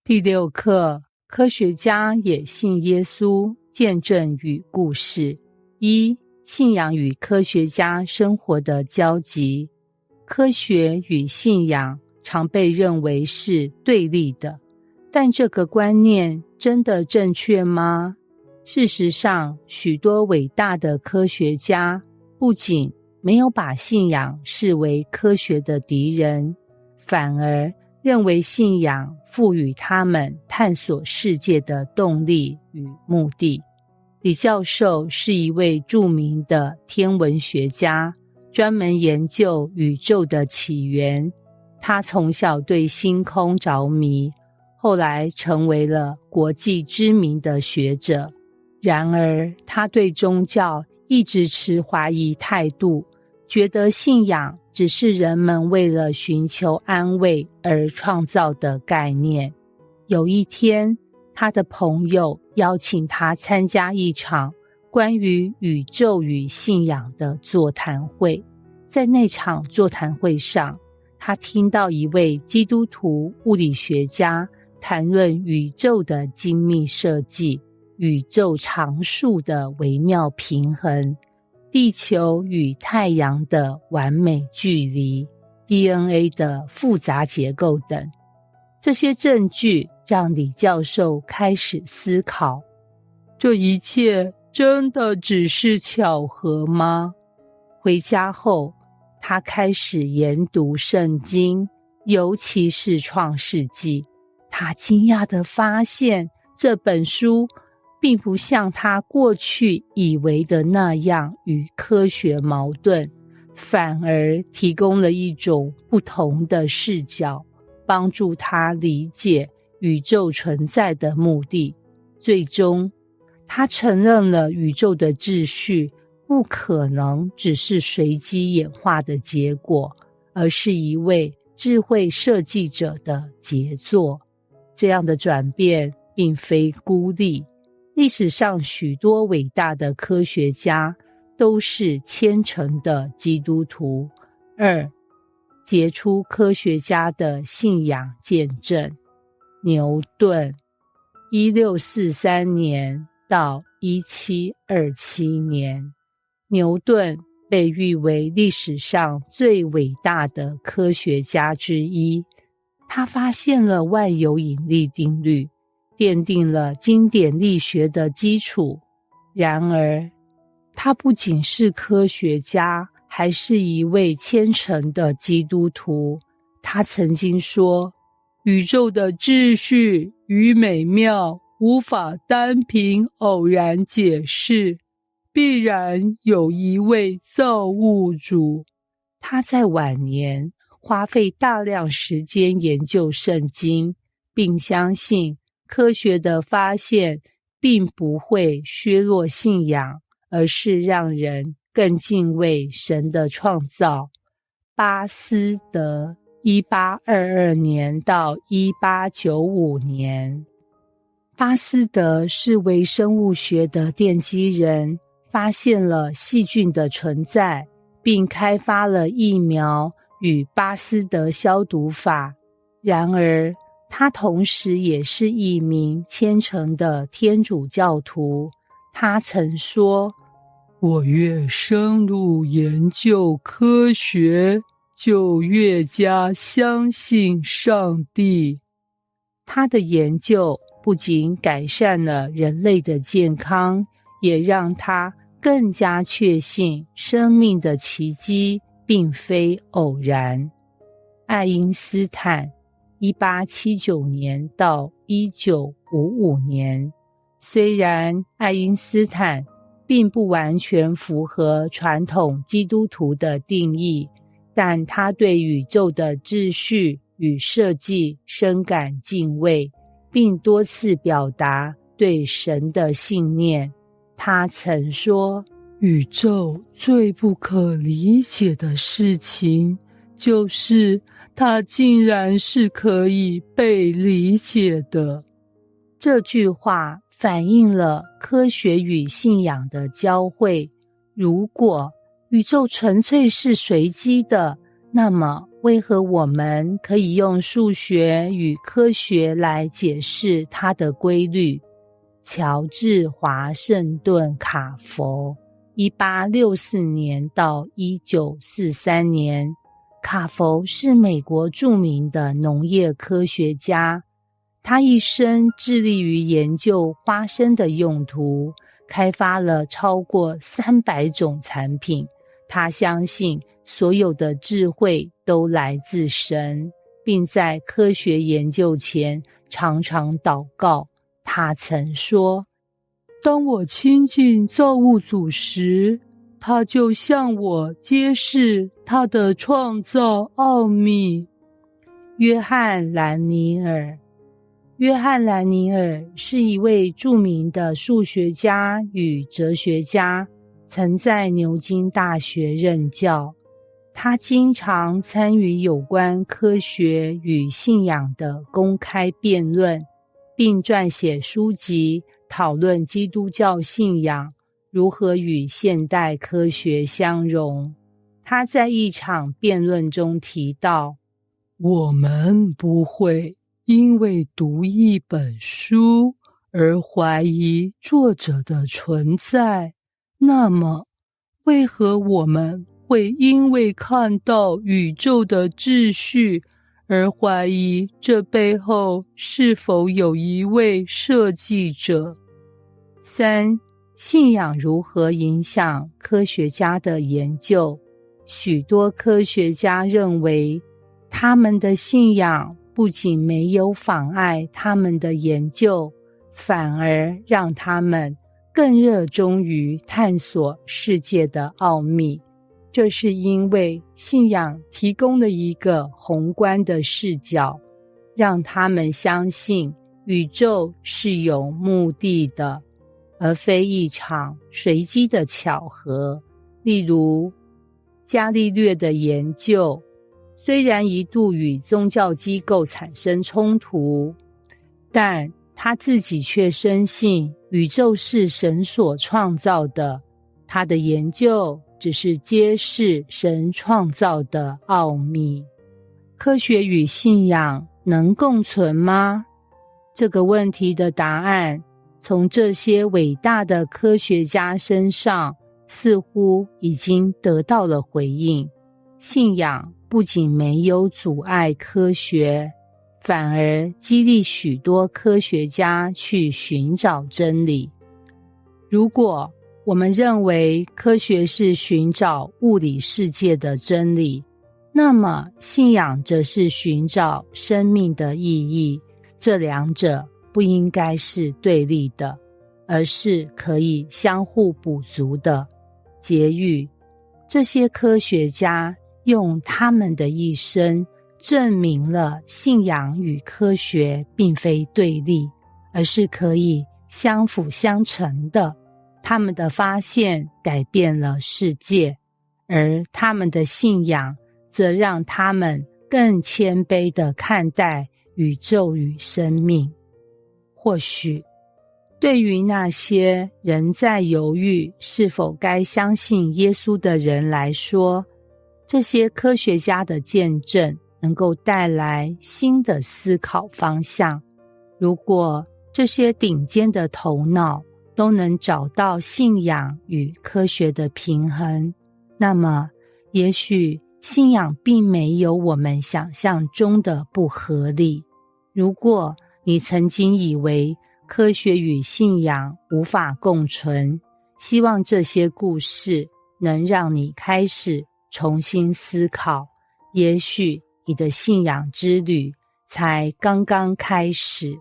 第6课，科学家也信耶稣，见证与故事。1、信仰与科学家生活的交集。科学与信仰常被认为是对立的，但这个观念真的正确吗？事实上，许多伟大的科学家不仅没有把信仰视为科学的敌人，反而认为信仰赋予他们探索世界的动力与目的。李教授是一位著名的天文学家，专门研究宇宙的起源。他从小对星空着迷，后来成为了国际知名的学者。然而，他对宗教一直持怀疑态度，觉得信仰只是人们为了寻求安慰而创造的概念。有一天，他的朋友邀请他参加一场关于宇宙与信仰的座谈会。在那场座谈会上，他听到一位基督徒物理学家谈论宇宙的精密设计、宇宙常数的微妙平衡、地球与太阳的完美距离、DNA 的复杂结构等。这些证据让李教授开始思考，这一切真的只是巧合吗？回家后，他开始研读圣经，尤其是创世纪。他惊讶地发现，这本书并不像他过去以为的那样与科学矛盾，反而提供了一种不同的视角，帮助他理解宇宙存在的目的。最终，他承认了宇宙的秩序不可能只是随机演化的结果，而是一位智慧设计者的杰作。这样的转变并非孤立，历史上许多伟大的科学家都是虔诚的基督徒。2、杰出科学家的信仰见证。牛顿1643年到1727年，牛顿被誉为历史上最伟大的科学家之一。他发现了万有引力定律，奠定了经典力学的基础。然而，他不仅是科学家，还是一位虔诚的基督徒。他曾经说，宇宙的秩序与美妙无法单凭偶然解释，必然有一位造物主。他在晚年花费大量时间研究圣经，并相信科学的发现并不会削弱信仰，而是让人更敬畏神的创造。巴斯德1822年到1895年。巴斯德是微生物学的奠基人，发现了细菌的存在，并开发了疫苗与巴斯德消毒法。然而，他同时也是一名虔诚的天主教徒。他曾说，我越深入研究科学，就越加相信上帝。他的研究不仅改善了人类的健康，也让他更加确信生命的奇迹并非偶然。爱因斯坦1879年到1955年，虽然爱因斯坦并不完全符合传统基督徒的定义，但他对宇宙的秩序与设计深感敬畏，并多次表达对神的信念。他曾说，宇宙最不可理解的事情，就是它竟然是可以被理解的。这句话反映了科学与信仰的交汇。如果宇宙纯粹是随机的，那么为何我们可以用数学与科学来解释它的规律？乔治·华盛顿·卡佛 1864年到1943年，卡佛是美国著名的农业科学家。他一生致力于研究花生的用途，开发了超过300种产品。他相信所有的智慧都来自神，并在科学研究前常常祷告。他曾说：当我亲近造物主时，他就向我揭示他的创造奥秘。约翰·兰尼尔是一位著名的数学家与哲学家，曾在牛津大学任教。他经常参与有关科学与信仰的公开辩论，并撰写书籍讨论基督教信仰如何与现代科学相融。他在一场辩论中提到，我们不会因为读一本书而怀疑作者的存在，那么为何我们会因为看到宇宙的秩序而怀疑这背后是否有一位设计者？3. 信仰如何影响科学家的研究？许多科学家认为，他们的信仰不仅没有妨碍他们的研究，反而让他们更热衷于探索世界的奥秘。这是因为信仰提供了一个宏观的视角，让他们相信宇宙是有目的的，而非一场随机的巧合。例如，伽利略的研究虽然一度与宗教机构产生冲突，但他自己却深信宇宙是神所创造的。他的研究只是揭示神创造的奥秘。科学与信仰能共存吗？这个问题的答案从这些伟大的科学家身上似乎已经得到了回应。信仰不仅没有阻碍科学，反而激励许多科学家去寻找真理。如果我们认为科学是寻找物理世界的真理，那么信仰则是寻找生命的意义。这两者不应该是对立的，而是可以相互补足的。结语：这些科学家用他们的一生证明了信仰与科学并非对立，而是可以相辅相成的。他们的发现改变了世界，而他们的信仰则让他们更谦卑地看待宇宙与生命。或许对于那些仍在犹豫是否该相信耶稣的人来说，这些科学家的见证能够带来新的思考方向。如果这些顶尖的头脑都能找到信仰与科学的平衡，那么也许信仰并没有我们想象中的不合理。如果你曾经以为科学与信仰无法共存，希望这些故事能让你开始重新思考，也许你的信仰之旅才刚刚开始。